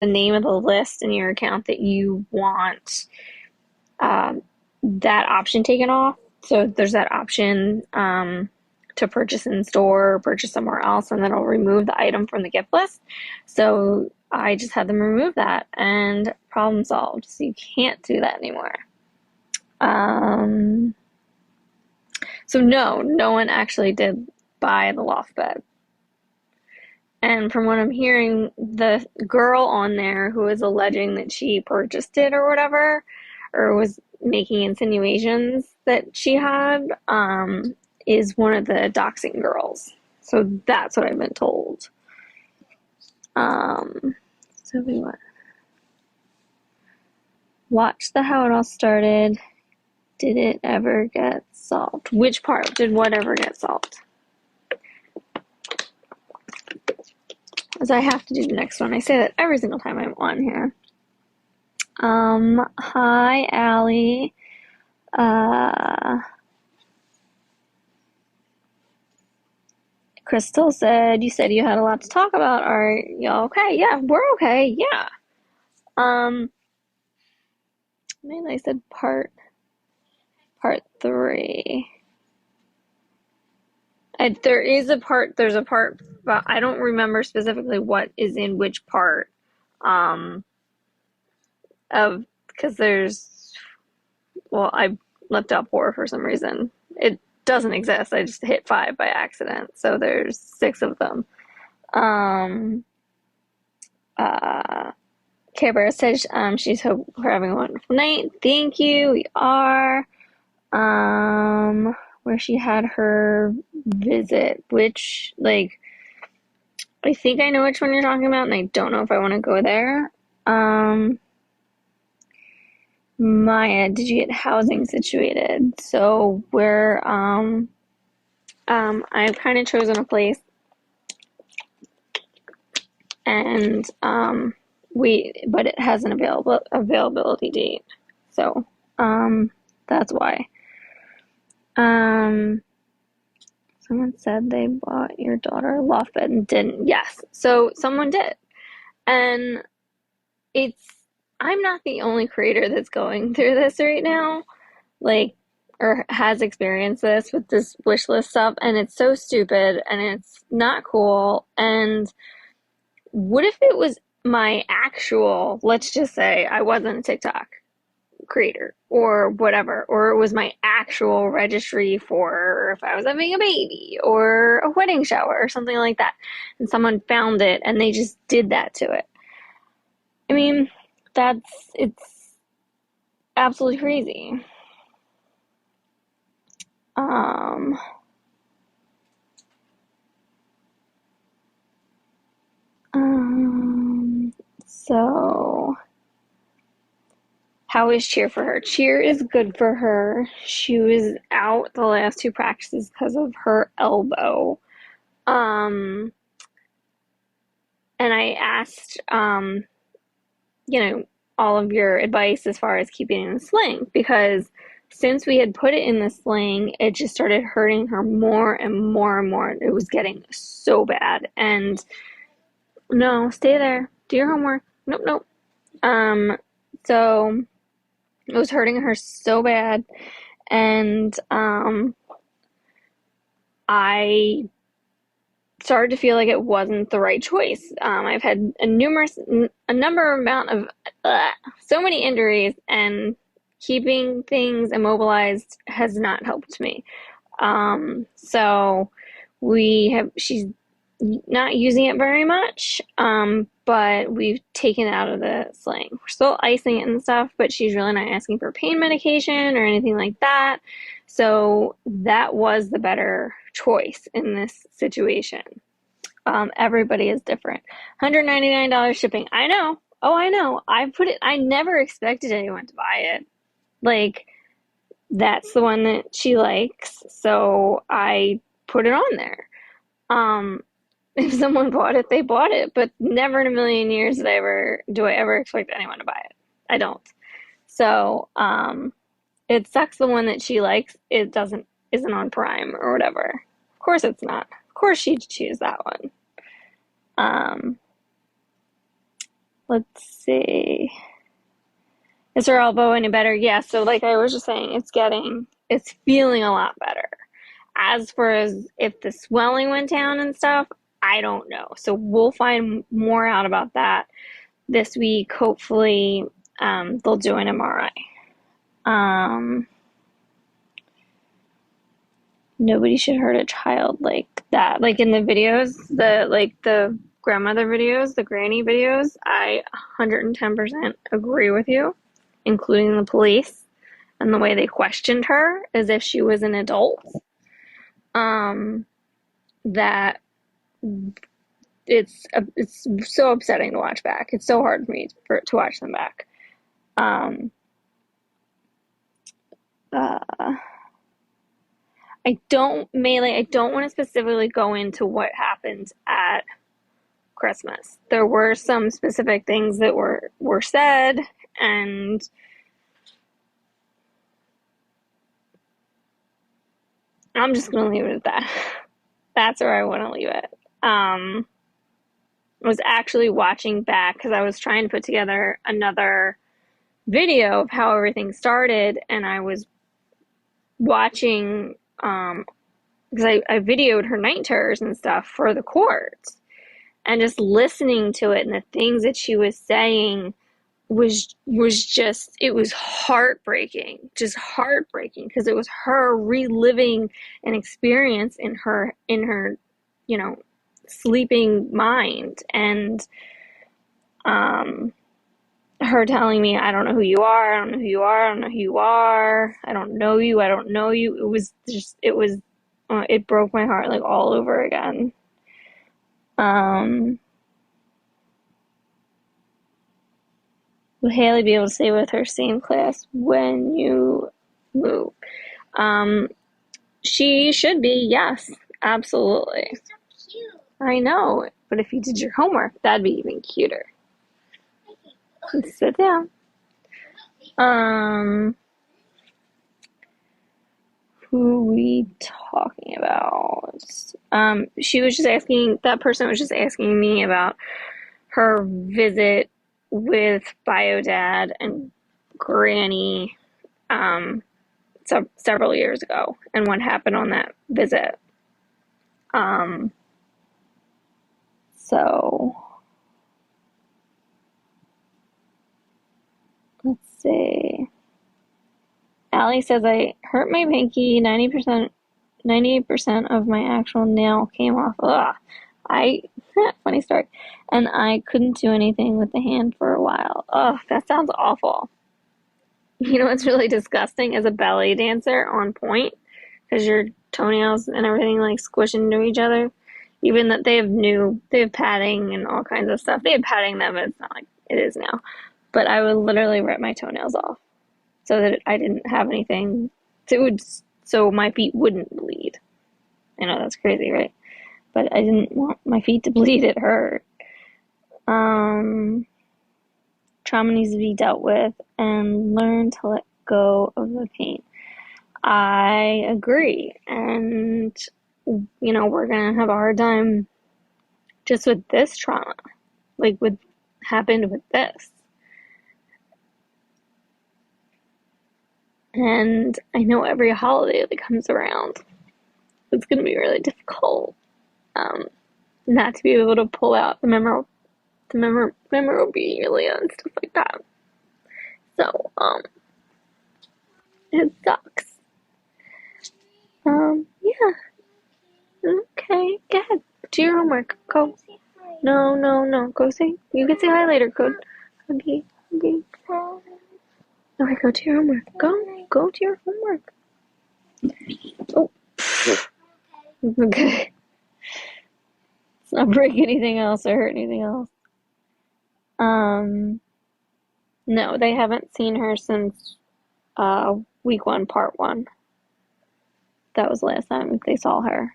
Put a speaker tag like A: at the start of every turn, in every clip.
A: the name of the list in your account that you want um, that option taken off. So there's that option to purchase in store or purchase somewhere else, and then it'll remove the item from the gift list. So I just had them remove that, and problem solved. So you can't do that anymore. Um, so no, no one actually did buy the loft bed. And from what I'm hearing, the girl on there who is alleging that she purchased it or whatever, or was making insinuations that she had, is one of the doxing girls. So that's what I've been told. Um, so we watch the how it all started. Did it ever get solved? Which part? Did what ever get solved? As I have to do the next one. I say that every single time I'm on here. Hi, Allie. Crystal said, you said you had a lot to talk about. Are y'all okay? Yeah, we're okay. Yeah. Maybe I said part three. There's a part, but I don't remember specifically what is in which part, um, because I left out 4 for some reason. It doesn't exist. I just hit 5 by accident. So there's 6 of them. Um, uh, Care Bear says she's hope we're having a wonderful night. Thank you. We are. Where she had her visit, which, like, I think I know which one you're talking about, and I don't know if I want to go there. Maya, did you get housing situated? So I've kind of chosen a place, and but it has an availability date, so that's why. Someone said they bought your daughter a loft bed and didn't. Yes, so someone did, and it's I'm not the only creator that's going through this right now, like, or has experienced this with this wish list stuff, and it's so stupid and it's not cool. And what if it was my actual, let's just say I wasn't a TikTok creator or whatever, or it was my actual registry for if I was having a baby or a wedding shower or something like that, and someone found it and they just did that to it. I mean, it's absolutely crazy. Um, so how is cheer for her? Cheer is good for her. She was out the last 2 practices because of her elbow. Um, and I asked, all of your advice as far as keeping it in the sling, because since we had put it in the sling, it just started hurting her more and more and more. It was getting so bad. And no, stay there. Do your homework. Nope, nope. So it was hurting her so bad, and I started to feel like it wasn't the right choice. I've had a number amount of so many injuries, and keeping things immobilized has not helped me. So she's not using it very much, but we've taken it out of the sling. We're still icing it and stuff, but she's really not asking for pain medication or anything like that. So that was the better choice in this situation. Everybody is different. $199 shipping. I know. Oh, I know. I never expected anyone to buy it. Like, that's the one that she likes, so I put it on there. If someone bought it, they bought it, but never in a million years do I ever expect anyone to buy it. I don't. So, it sucks the one that she likes, isn't on Prime or whatever. Of course it's not. Of course she'd choose that one. Um, let's see. Is her elbow any better? Yeah, so like I was just saying, it's feeling a lot better. As for as if the swelling went down and stuff, I don't know. So we'll find more out about that this week. Hopefully, they'll do an MRI. Nobody should hurt a child like that. Like in the videos, the grandmother videos, the granny videos, I 110% agree with you, including the police and the way they questioned her as if she was an adult. That it's so upsetting to watch back. It's so hard for me to watch them back. Uh, I don't want to specifically go into what happened at Christmas. There were some specific things that were said, and I'm just gonna leave it at that. That's where I want to leave it. I was actually watching back because I was trying to put together another video of how everything started, and I was watching because I videoed her night terrors and stuff for the courts, and just listening to it and the things that she was saying was just, it was heartbreaking, just heartbreaking, because it was her reliving an experience in her sleeping mind, and her telling me, I don't know who you are, I don't know who you are, I don't know who you are, I don't know you, I don't know you. It broke my heart like all over again. Will Haley be able to stay with her same class when you move? She should be, yes, absolutely. So cute. I know, but if you did your homework, that'd be even cuter. Sit down. Who are we talking about? She was just asking, that person was just asking me about her visit with Bio Dad and Granny several years ago, and what happened on that visit. So let's see. Allie says I hurt my pinky. 98% of my actual nail came off. Ugh. Funny story. And I couldn't do anything with the hand for a while. Oh, that sounds awful. You know what's really disgusting is a ballet dancer on point, because your toenails and everything like squish into each other. Even that they have padding and all kinds of stuff. They have padding then, but it's not like it is now. But I would literally rip my toenails off so that I didn't have anything. So my feet wouldn't bleed. I know that's crazy, right? But I didn't want my feet to bleed. It hurt. Trauma needs to be dealt with and learn to let go of the pain. I agree. And, we're going to have a hard time just with this trauma, like what happened with this. And I know every holiday that comes around, it's going to be really difficult not to be able to pull out the memorabilia and stuff like that. So, it sucks. Yeah. Okay, go ahead. Do your homework. Go. No. Go say. You can say hi later. Go. Okay. Okay, go to your homework. Go to your homework. Oh. Okay. Let's not break anything else or hurt anything else. No, they haven't seen her since week 1, part 1. That was the last time they saw her.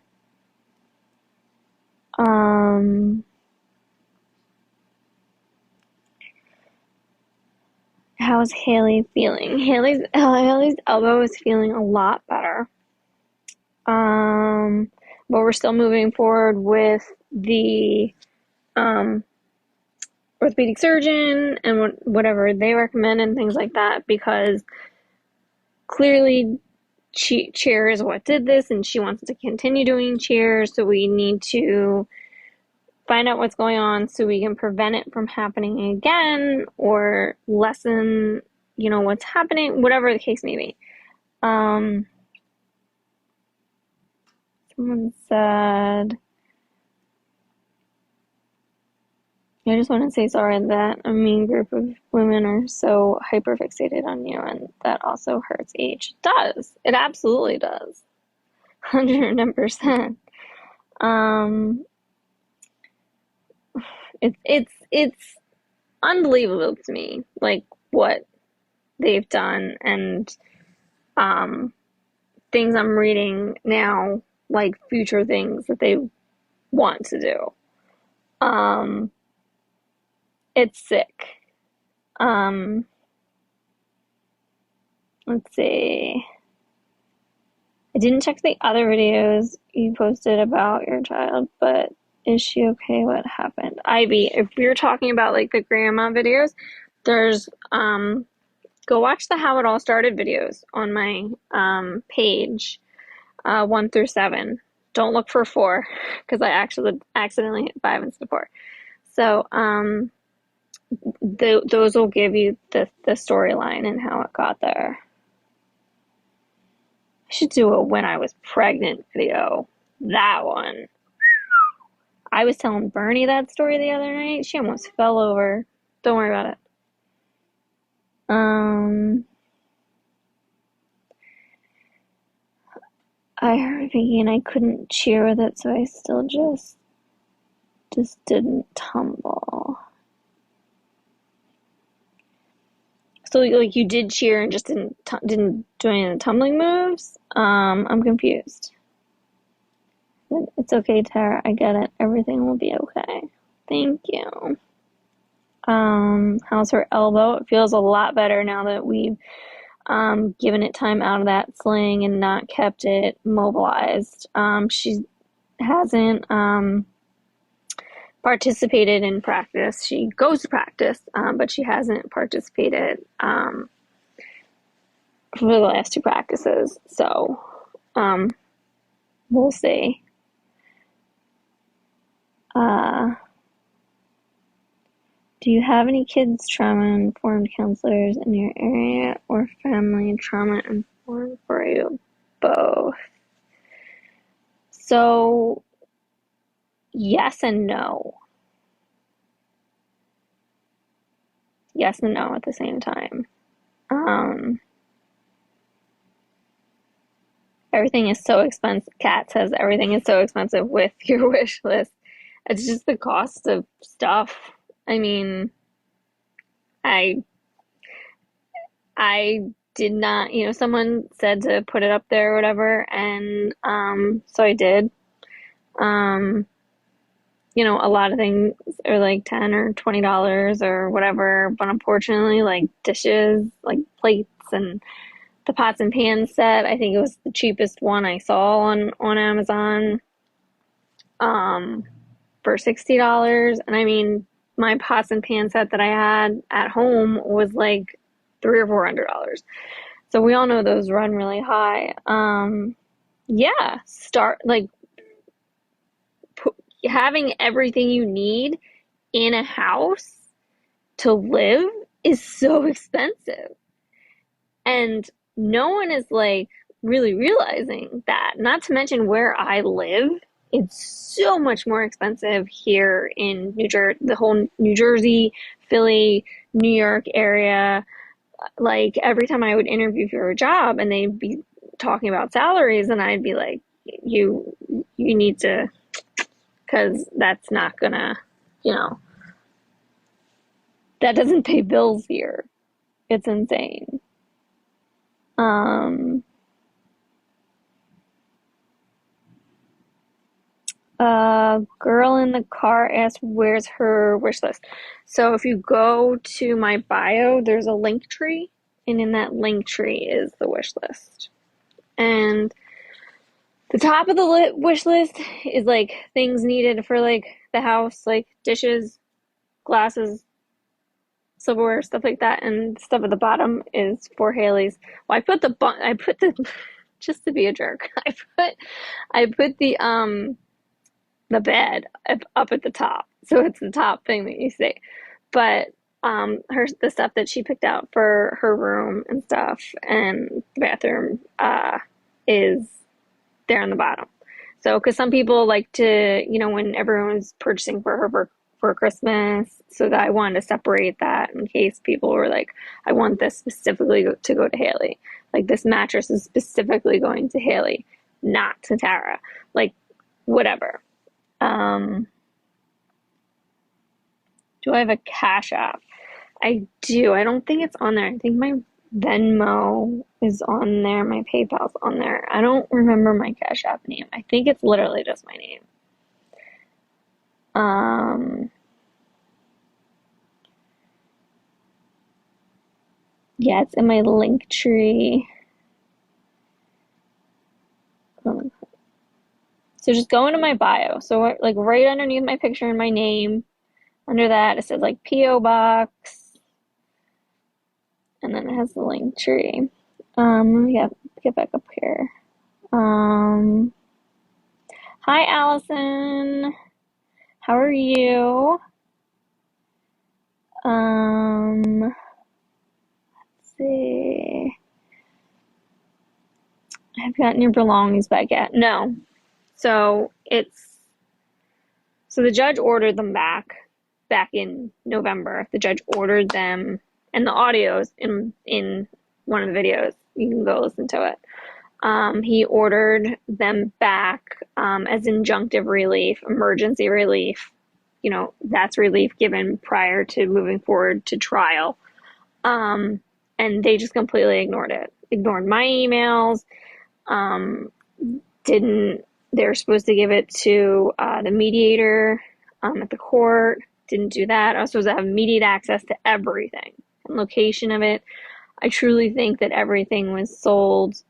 A: How's Haley feeling? Haley's elbow is feeling a lot better. But we're still moving forward with the orthopedic surgeon and whatever they recommend and things like that, because clearly cheer is what did this and she wants to continue doing cheer, so we need to find out what's going on so we can prevent it from happening again or lessen, what's happening, whatever the case may be. Someone said, I just want to say sorry that a mean group of women are so hyper fixated on you, and that also hurts age. It does. It absolutely does. 110%. It's unbelievable to me, like what they've done, and things I'm reading now, like future things that they want to do. It's sick. Let's see. I didn't check the other videos you posted about your child, but is she okay? What happened? Ivy, if you're talking about like the grandma videos, there's go watch the How It All Started videos on my page, 1 through 7. Don't look for 4 because I actually accidentally hit 5 instead of 4. So those will give you the storyline and how it got there. I should do a when I was pregnant video. That one. I was telling Bernie that story the other night. She almost fell over. Don't worry about it. I heard Vicky and I couldn't cheer with it, so I still just didn't tumble. So like you did cheer and just didn't do any of the tumbling moves? I'm confused. It's okay, Tara. I get it. Everything will be okay. Thank you. How's her elbow? It feels a lot better now that we've given it time out of that sling and not kept it mobilized. She hasn't participated in practice. She goes to practice, but she hasn't participated for the last 2 practices. So we'll see. Do you have any kids trauma-informed counselors in your area or family trauma-informed for you? Both. So, yes and no. Yes and no at the same time. Everything is so expensive. Kat says everything is so expensive with your wish list. It's just the cost of stuff. I mean, I did not, someone said to put it up there or whatever, and so I did. A lot of things are like $10 or $20 or whatever, but unfortunately, like dishes, like plates and the pots and pans set, I think it was the cheapest one I saw on Amazon, for $60. And I mean, my pots and pan set that I had at home was like $300 or $400. So we all know those run really high. Yeah, start like having everything you need in a house to live is so expensive. And no one is like really realizing that. Not to mention where I live, it's so much more expensive here in New Jersey, the whole New Jersey, Philly, New York area. Like every time I would interview for a job and they'd be talking about salaries, and I'd be like, you need to, because that's not gonna, that doesn't pay bills here. It's insane. Girl in the car asked, where's her wish list? So if you go to my bio, there's a link tree, and in that link tree is the wish list. And the top of the wish list is like things needed for like the house, like dishes, glasses, silverware, stuff like that, and stuff at the bottom is for Haley's. Well, I put the just to be a jerk. I put the bed up at the top, so it's the top thing that you see. But the stuff that she picked out for her room and stuff and the bathroom is there on the bottom. So, because some people like to, when everyone's purchasing for her for Christmas, so that I wanted to separate that in case people were like, I want this specifically to go to Haley. Like, this mattress is specifically going to Haley, not to Tara. Like, whatever. Um, do I have a Cash App? I do. I don't think it's on there. I think my Venmo is on there. My PayPal's on there. I don't remember my Cash App name. I think it's literally just my name. Um, yeah, it's in my link tree. So just go into my bio. So like right underneath my picture and my name, under that it says like PO Box, and then it has the link tree. Let me get back up here. Hi Allison. How are you? Let's see. Have you gotten your belongings back yet? No. So the judge ordered them back in November. The judge ordered them, and the audio's in one of the videos. You can go listen to it. He ordered them back as injunctive relief, emergency relief. That's relief given prior to moving forward to trial. And they just completely ignored it. Ignored my emails. Didn't They're supposed to give it to the mediator at the court. Didn't do that. I was supposed to have immediate access to everything and location of it. I truly think that everything was sold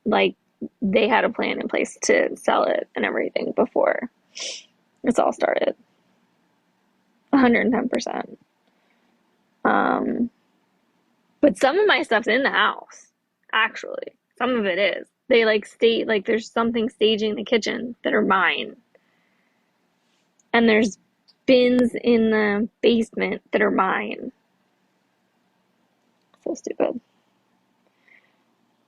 A: like they had a plan in place to sell it and everything before this all started. 110%. But some of my stuff's in the house, actually. Some of it is. They like there's something staging in the kitchen that are mine. And there's bins in the basement that are mine. So stupid.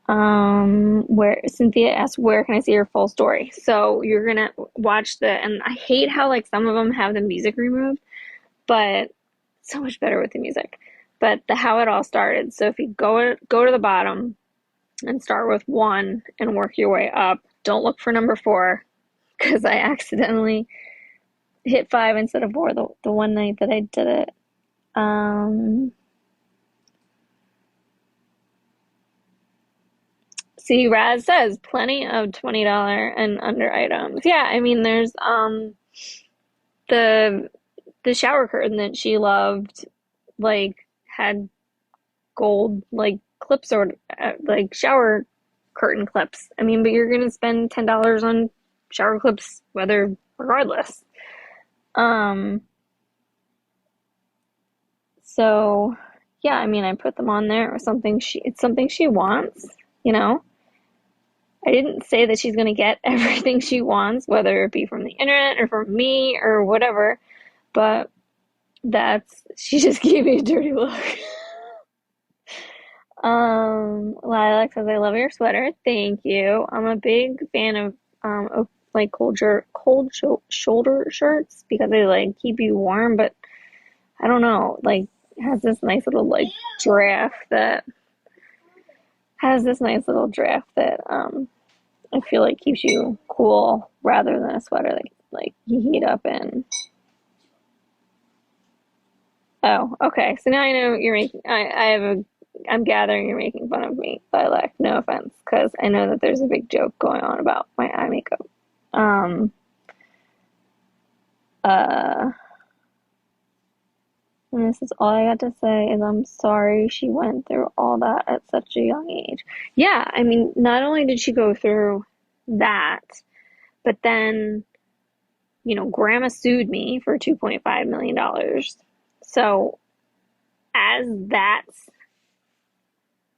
A: Where Cynthia asked, where can I see your full story? So you're gonna watch and I hate how like some of them have the music removed, but so much better with the music. But how it all started. So if you go to the bottom and start with 1 and work your way up, don't look for number 4 because I accidentally hit 5 instead of 4 the one night that I did it. See, Raz says plenty of $20 and under items. Yeah, I mean, there's the shower curtain that she loved, like had gold like clips or like shower curtain clips. I mean, but you're gonna spend $10 on shower clips, regardless. So yeah, I mean, I put them on there. It's something she wants, you know. I didn't say that she's gonna get everything she wants, whether it be from the internet or from me or whatever, but she just gave me a dirty look. Lilac says, I love your sweater. Thank you. I'm a big fan of like shoulder shirts because they like keep you warm, but I don't know, like has this nice little like draft that I feel like keeps you cool rather than a sweater that like you heat up in. Oh, okay. So now I know you're making. I'm gathering you're making fun of me, Lilac. No offense, because I know that there's a big joke going on about my eye makeup. Um. And this is all I got to say is I'm sorry she went through all that at such a young age. Yeah, I mean, not only did she go through that, but then, Grandma sued me for $2.5 million. So as that's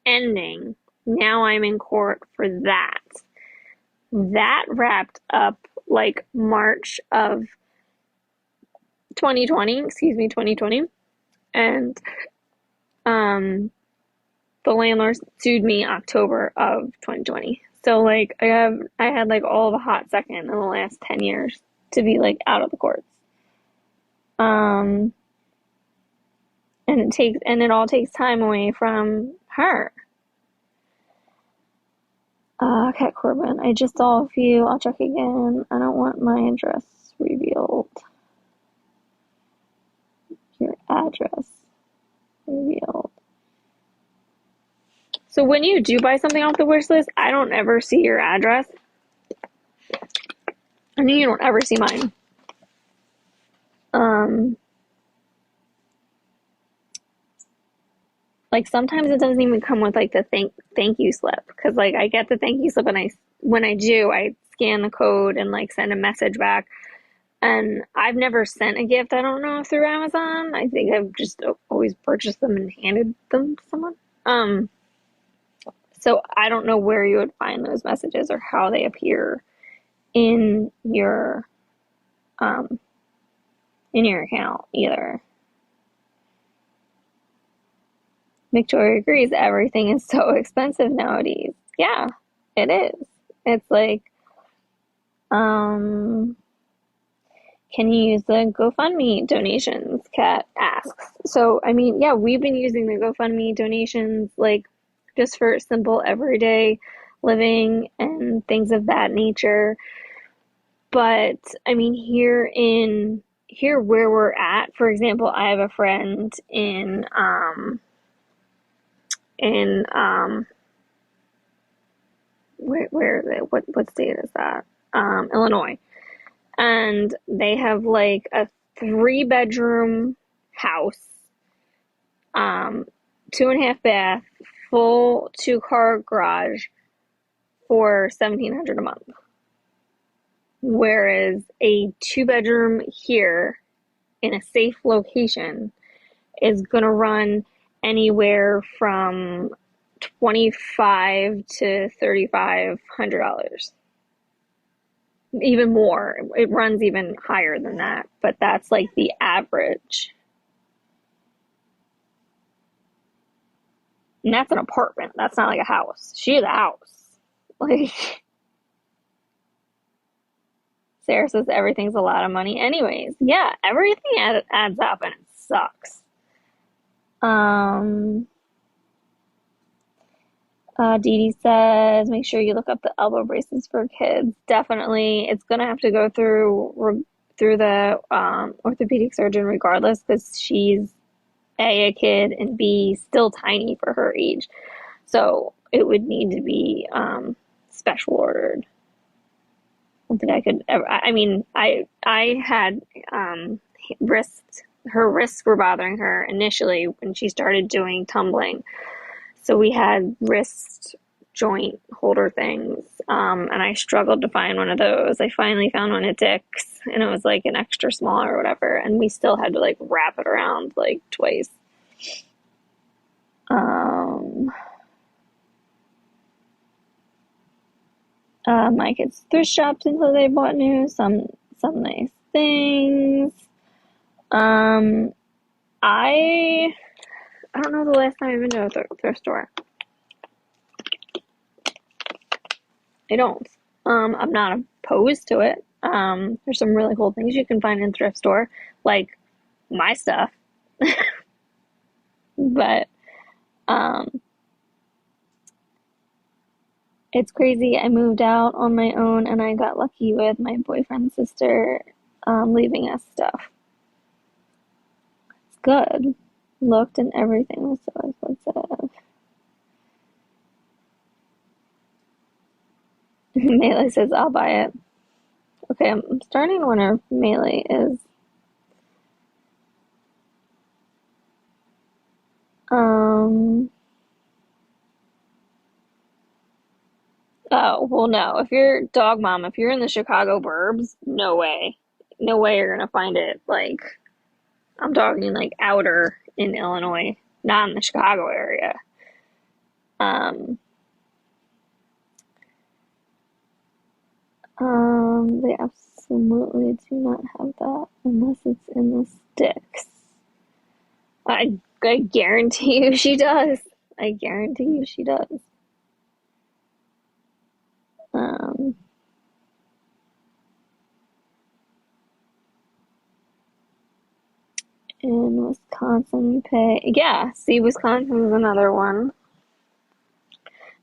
A: ending, now I'm in court for that. That wrapped up like March of 2020, excuse me, 2020. And um the landlord sued me October of 2020. So like I had like all of a hot second in the last 10 years to be like out of the courts. Um and it all takes time away from her. Cat Corbin, I just saw a few. I'll check again. I don't want my address revealed. Your address revealed. So when you do buy something off the wish list, I don't ever see your address. I know you don't ever see mine. Um, like sometimes it doesn't even come with like the thank you slip because like I get the thank you slip and when I do I scan the code and like send a message back. And I've never sent a gift, I don't know, through Amazon. I think I've just always purchased them and handed them to someone. So I don't know where you would find those messages or how they appear in your um in your account either. Victoria agrees everything is so expensive nowadays. Yeah, it is. It's like, um, can you use the GoFundMe donations? Kat asks. So, I mean, yeah, we've been using the GoFundMe donations like just for simple everyday living and things of that nature. But I mean, here where we're at, for example, I have a friend in where is it? What state is that? Illinois. And they have like a 3 bedroom house, um, 2.5 bath, full 2 car garage for $1,700 a month. Whereas a 2 bedroom here in a safe location is gonna run anywhere from 25 to $3,500. Even more. It runs even higher than that, but that's like the average. And that's an apartment. That's not like a house. She has a house. Like Sarah says everything's a lot of money anyways. Yeah, everything adds up and it sucks. Um Dee Dee says, make sure you look up the elbow braces for kids. Definitely, it's gonna have to go through the orthopedic surgeon regardless, because she's a kid and B still tiny for her age. So it would need to be special ordered. I don't think I could ever. I mean, I had wrists. Her wrists were bothering her initially when she started doing tumbling. So we had wrist joint holder things, and I struggled to find one of those. I finally found one at Dick's, and it was like an extra small or whatever, and we still had to like wrap it around like twice. My kids thrift shopped until they bought new, some nice things. Um, I I don't know the last time I've been to a thrift store. I don't. I'm not opposed to it. There's some really cool things you can find in thrift store, like my stuff. But um, it's crazy. I moved out on my own, and I got lucky with my boyfriend's sister leaving us stuff. It's good. Looked and everything was so expensive. Melee says, I'll buy it. Okay, I'm starting to wonder if Melee is. Um, oh, well, no. If you're dog mom, if you're in the Chicago burbs, no way. No way you're gonna find it. Like, I'm talking like outer in Illinois. not in the Chicago area. Um, they absolutely do not have that unless it's in the sticks. I guarantee you she does. I guarantee you she does. Um, in Wisconsin, you pay. Yeah, see, Wisconsin is another one.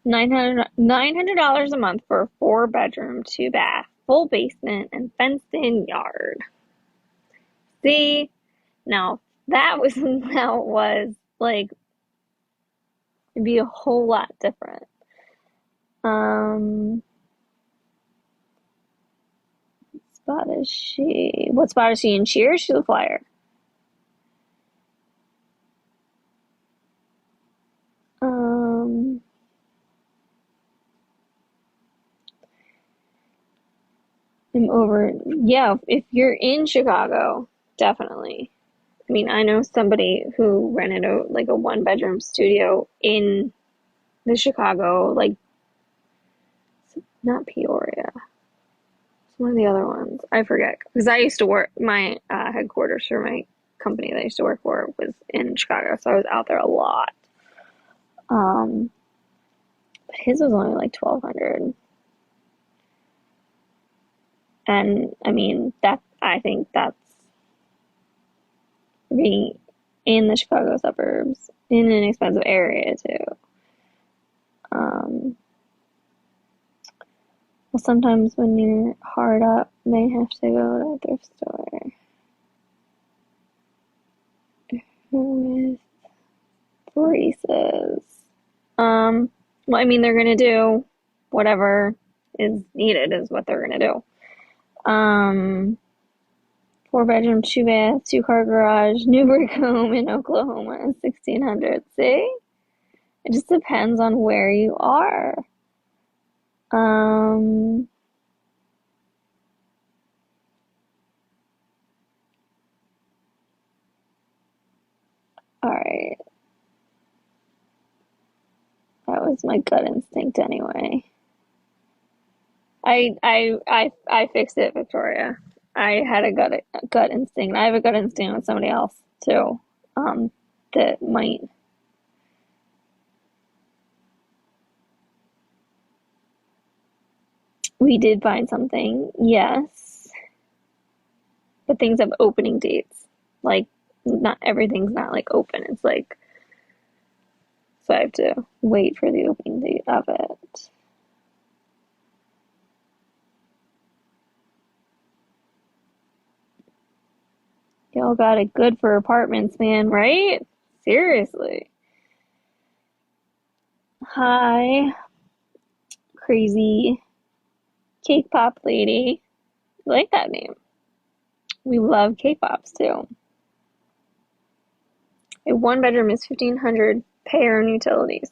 A: $900 a month for a 4 bedroom, 2 bath, full basement, and fenced in yard. See, now that was how it was like it'd be a whole lot different. Um, what spot is she in Cheers? She's a flyer. Um, I'm over. Yeah, if you're in Chicago, definitely. I mean, I know somebody who rented a 1 bedroom studio in the Chicago, like not Peoria. It's one of the other ones. I forget because I used to work my headquarters for my company that I used to work for was in Chicago, so I was out there a lot. Um, but his was only like 1,200, and I mean that I think that's being in the Chicago suburbs in an expensive area too. Um, well, sometimes when you're hard up, may have to go to a thrift store with braces. Well, I mean, they're gonna do whatever is needed is what they're gonna do. 4 bedroom, 2 bath, 2 car garage, new brick home in Oklahoma, 1,600. See, it just depends on where you are. Um, all right, that was my gut instinct anyway. I fixed it, Victoria. I had a gut instinct. I have a gut instinct with somebody else too. Um, that might. We did find something, yes, but things have opening dates. Like, not everything's not like open. It's like, so I have to wait for the opening date of it. Y'all got it good for apartments, man, right? Seriously. Hi, crazy cake pop lady. I like that name. We love cake pops too. A 1 bedroom is 1,500. Pay your own utilities.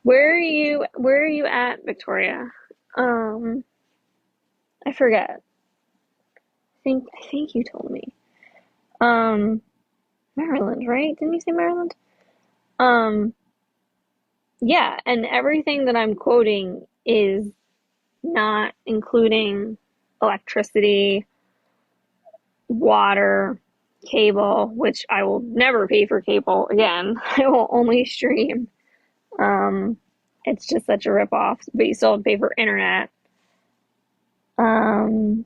A: Where are you at, Victoria? Um, I forget. I think you told me. Um, Maryland, right? Didn't you say Maryland? Um, yeah, and everything that I'm quoting is not including electricity, water, cable, which I will never pay for cable again. I will only stream. Um, it's just such a ripoff, but you still have to pay for internet. Um,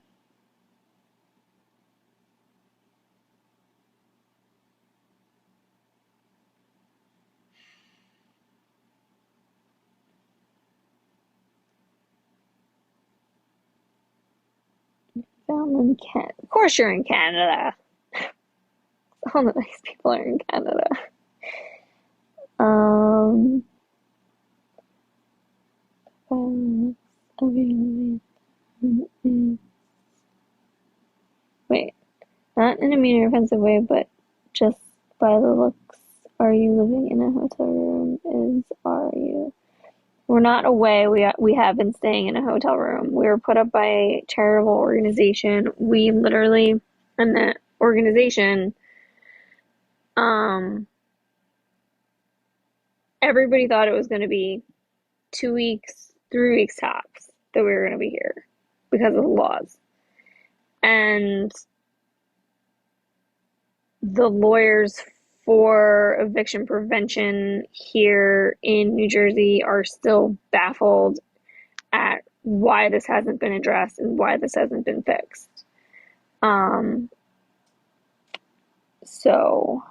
A: found in Canada. Of course, you're in Canada. All the nice people are in Canada. Um, wait, not in a mean or offensive way, but just by the looks, are you living in a hotel room? Are you? We're not away. We have been staying in a hotel room. We were put up by a charitable organization. We literally, and the organization, um, everybody thought it was going to be 2 weeks, 3 weeks tops that we were going to be here because of the laws. And the lawyers for eviction prevention here in New Jersey are still baffled at why this hasn't been addressed and why this hasn't been fixed. So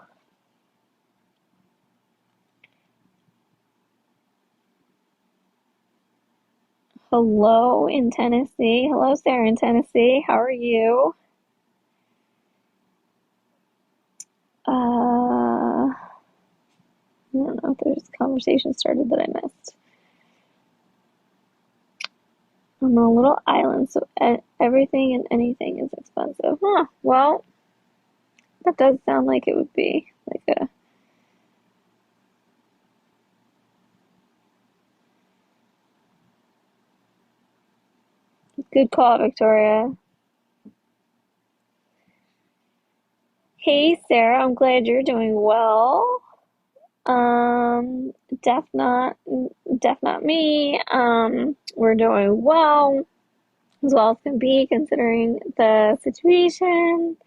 A: hello in Tennessee. Hello, Sarah in Tennessee. How are you? I don't know if there's a conversation started that I missed. I'm on a little island, so everything and anything is expensive. Huh. Well, that does sound like it would be like a good call, Victoria. Hey, Sarah, I'm glad you're doing well. Um, def not, def not me. We're doing as well as can be considering the situation.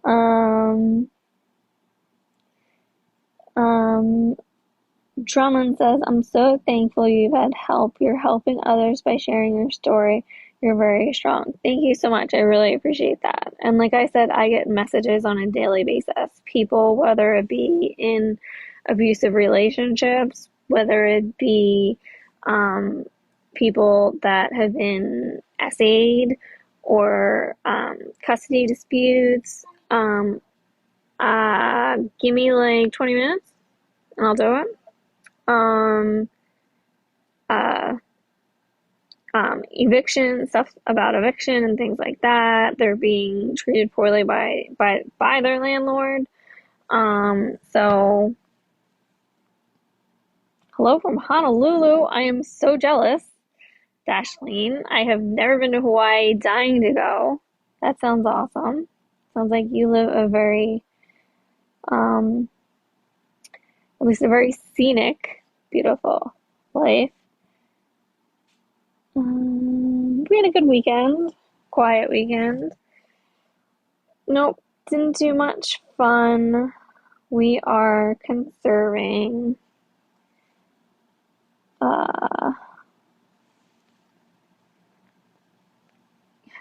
A: Um, um, Drummond says, I'm so thankful you've had help. You're helping others by sharing your story. You're very strong. Thank you so much. I really appreciate that. And like I said, I get messages on a daily basis. People, whether it be in abusive relationships, whether it be people that have been SA'd or custody disputes. Give me like 20 minutes and I'll do it. um, uh, eviction stuff about eviction and things like that. They're being treated poorly by their landlord. So hello from Honolulu. I am so jealous, Dashlene. I have never been to Hawaii, dying to go. That sounds awesome. Sounds like you live a very, um, at least a very scenic, beautiful life. We had a good weekend, quiet weekend. Nope, didn't do much fun. We are conserving. Uh,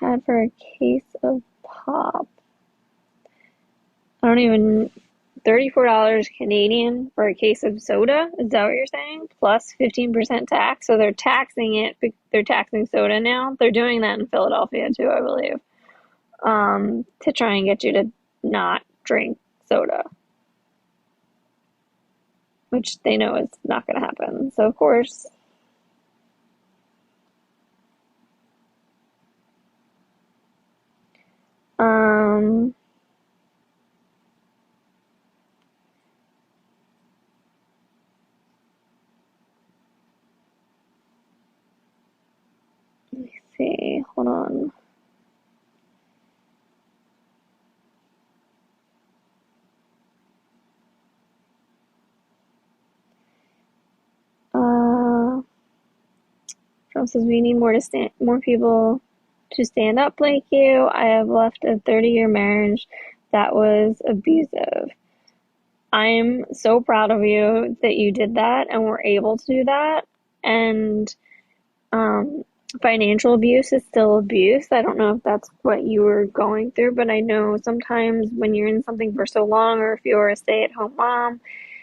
A: had for a case of pop. I don't even, $34 Canadian for a case of soda. Is that what you're saying? Plus 15% tax. So they're taxing it. They're taxing soda now. They're doing that in Philadelphia too, I believe. To try and get you to not drink soda, which they know is not going to happen. So of course, um, let me see. Hold on. Trump says we need more people to stand up like you. I have left a 30-year marriage that was abusive. I'm so proud of you that you did that and were able to do that. And um, financial abuse is still abuse. I don't know if that's what you were going through, but I know sometimes when you're in something for so long, or if you're a stay-at-home mom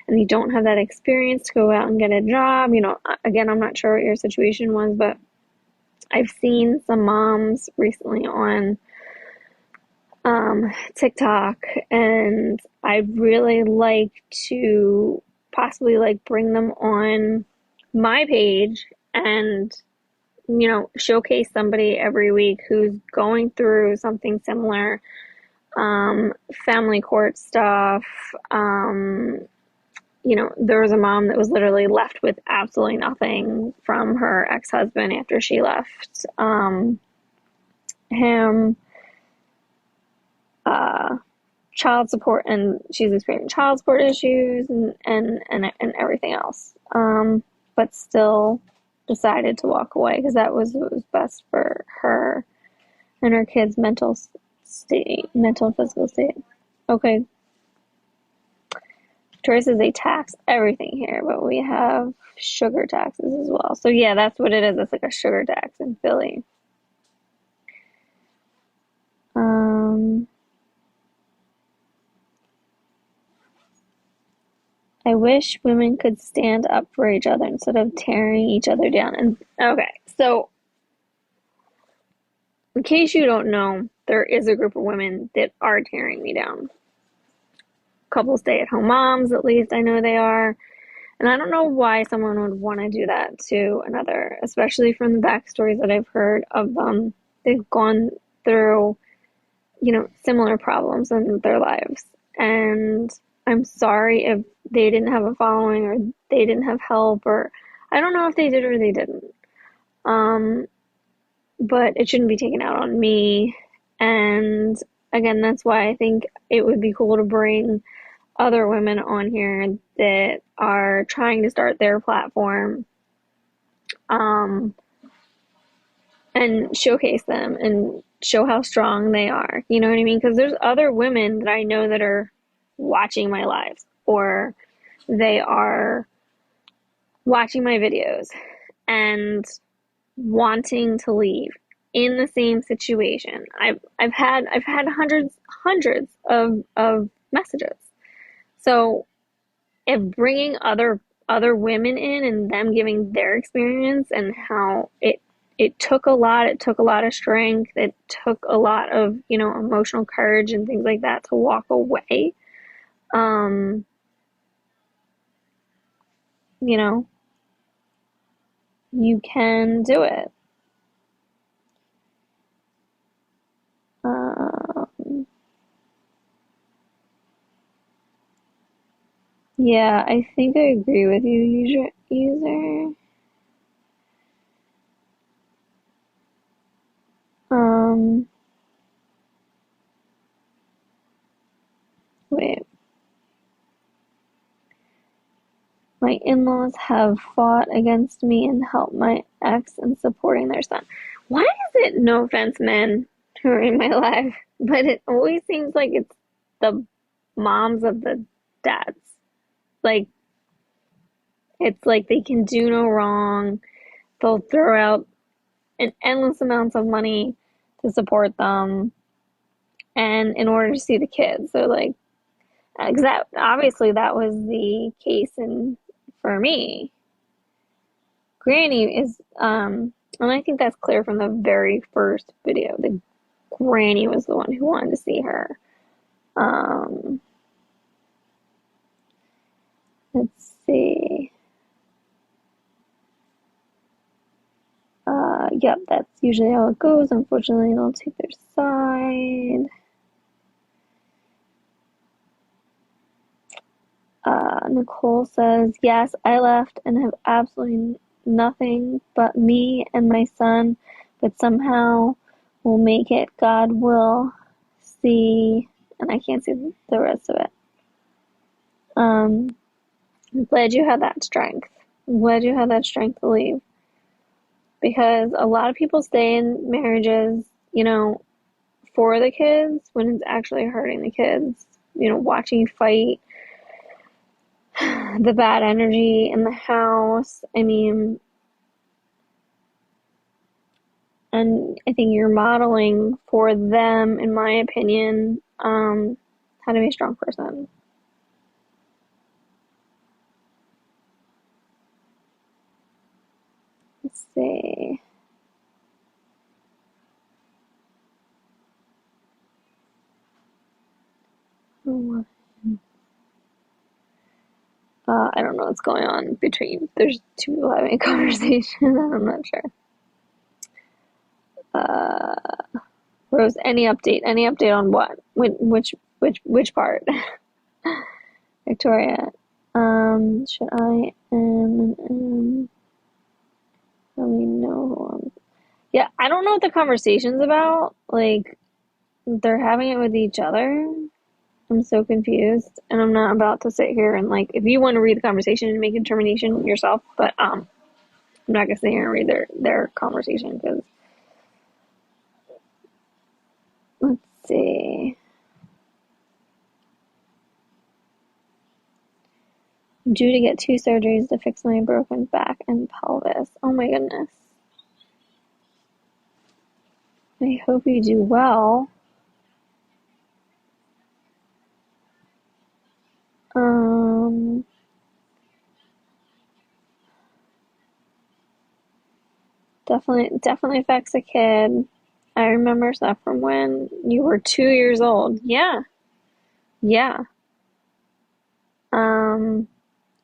A: and you don't have that experience to go out and get a job, again, I'm not sure what your situation was, but I've seen some moms recently on TikTok, and I'd really like to possibly like bring them on my page and showcase somebody every week who's going through something similar, family court stuff. There was a mom that was literally left with absolutely nothing from her ex-husband after she left him. child support, and she's experiencing child support issues and everything else. But still decided to walk away because that was what was best for her and her kids' mental and physical state. Okay, Victoria says they tax everything here, but we have sugar taxes as well. So yeah, that's what it is. It's like a sugar tax in Philly. I wish women could stand up for each other instead of tearing each other down. And okay, so in case you don't know, there is a group of women that are tearing me down. A couple stay-at-home moms, at least I know they are. And I don't know why someone would want to do that to another, especially from the backstories that I've heard of them. They've gone through, similar problems in their lives. And I'm sorry if they didn't have a following or they didn't have help, or I don't know if they did or they didn't. But it shouldn't be taken out on me. And again, that's why I think it would be cool to bring other women on here that are trying to start their platform, and showcase them and show how strong they are. You know what I mean? Because there's other women that I know that are watching my lives, or they are watching my videos and wanting to leave in the same situation. I've had hundreds of messages. So if bringing other women in and them giving their experience and how it took a lot, it took a lot of strength, it took a lot of, emotional courage and things like that to walk away. You can do it. Yeah, I think I agree with you, user. Um, Wait. My in-laws have fought against me and helped my ex in supporting their son. Why is it, no offense, men who are in my life, but it always seems like it's the moms of the dads. Like, it's like they can do no wrong. They'll throw out an endless amounts of money to support them, and in order to see the kids. So like, because that obviously that was the case for me. Granny is, and I think that's clear from the very first video. The Granny was the one who wanted to see her. Let's see. Yep, that's usually how it goes. Unfortunately, they'll take their side. Nicole says, yes, I left and have absolutely nothing but me and my son, but somehow we'll make it. God will see, and I can't see the rest of it. I'm glad you had that strength. I'm glad you had that strength to leave. Because a lot of people stay in marriages, for the kids when it's actually hurting the kids. Watching you fight, the bad energy in the house. I mean, and I think you're modeling for them, in my opinion, how to be a strong person. Let's see. I don't know what's going on between. There's two people having a conversation. I'm not sure. Rose, any update? Any update on what? Which part? Victoria, should I let me know. Yeah, I don't know what the conversation's about. Like, they're having it with each other. I'm so confused, and I'm not about to sit here and like. If you want to read the conversation and make a determination yourself, but I'm not gonna sit here and read their conversation because let's see. Due to get 2 surgeries to fix my broken back and pelvis. Oh my goodness. I hope you do well. Um, definitely affects a kid. I remember stuff from when you were 2 years old. Yeah, yeah. Um,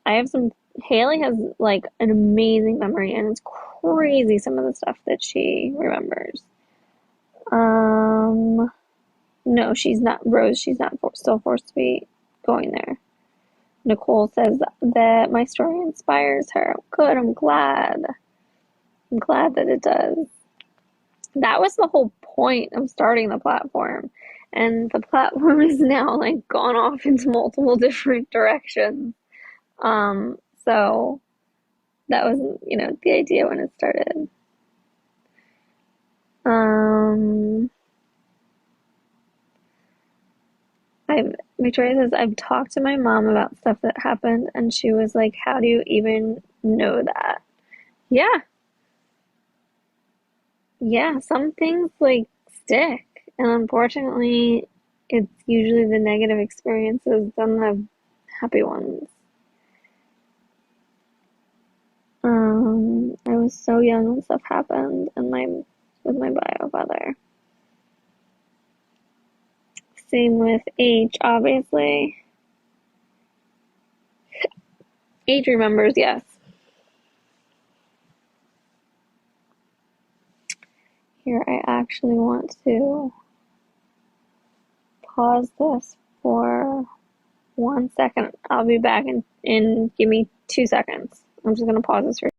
A: I have some. Haley has like an amazing memory, and it's crazy some of the stuff that she remembers. Um, no, she's not. Rose, she's not still forced to be going there. Nicole says that my story inspires her. Good, I'm glad. I'm glad that it does. That was the whole point of starting the platform. And the platform is now like gone off into multiple different directions. So that was, the idea when it started. Um, Victoria says, I've talked to my mom about stuff that happened, and she was like, how do you even know that? Yeah, yeah, some things like stick, and unfortunately, it's usually the negative experiences than the happy ones. I was so young when stuff happened, and with my bio father. Same with H, obviously. H remembers, yes. Here, I actually want to pause this for 1 second. I'll be back in give me 2 seconds. I'm just gonna pause this for